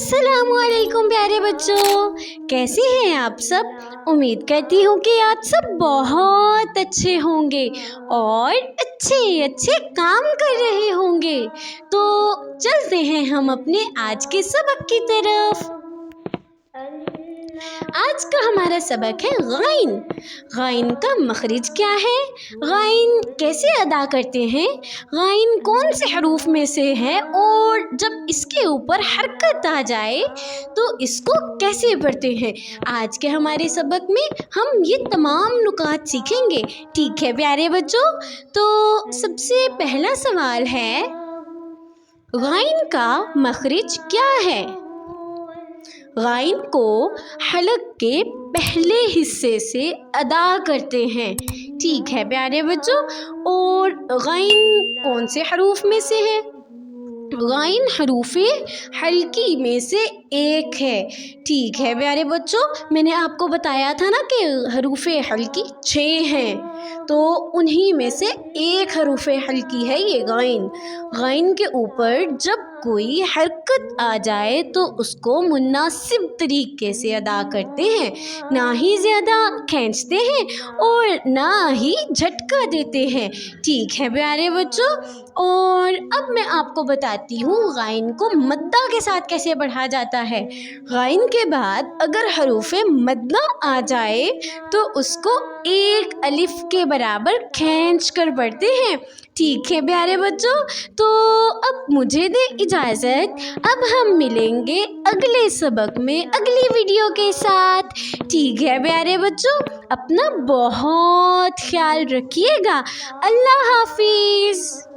अस्सलामु अलैकुम प्यारे बच्चों, कैसे हैं आप सब। उम्मीद करती हूँ कि आप सब बहुत अच्छे होंगे और अच्छे अच्छे काम कर रहे होंगे। तो चलते हैं हम अपने आज के सबक की तरफ। आज का हमारा सबक है गाइन। गाइन का मखरिज क्या है, गाइन कैसे अदा करते हैं, गाइन कौन से हरूफ में से है और जब इसके ऊपर हरकत आ जाए तो इसको कैसे पढ़ते हैं। आज के हमारे सबक में हम ये तमाम नुकात सीखेंगे। ठीक है प्यारे बच्चों, तो सबसे पहला सवाल है, गाइन का मखरिज क्या है। गाइन को हलक के पहले हिस्से से अदा करते हैं। ठीक है प्यारे बच्चों, और गाइन कौन से हरूफ में से है। गाइन हरूफे हल्की में से एक है। ठीक है प्यारे बच्चों, मैंने आपको बताया था ना कि हरूफे हल्की 6 हैं, तो उन्हीं में से एक हरूफे हल्की है ये गाइन। गाइन के ऊपर जब कोई हरकत आ जाए तो उसको मुनासिब तरीके से अदा करते हैं, ना ही ज़्यादा खींचते हैं और ना ही झटका देते हैं। ठीक है प्यारे बच्चों, और अब मैं आपको बताती हूँ गाइन को मद्दा के साथ कैसे पढ़ा जाता है। गाइन के बाद अगर हरूफे मद्दा आ जाए तो उसको एक अलिफ के बराबर खींच कर पढ़ते हैं। ठीक है प्यारे बच्चों, तो अब मुझे दे इजाज़त। अब हम मिलेंगे अगले सबक में अगली वीडियो के साथ। ठीक है प्यारे बच्चों, अपना बहुत ख्याल रखिएगा। अल्लाह हाफिज़।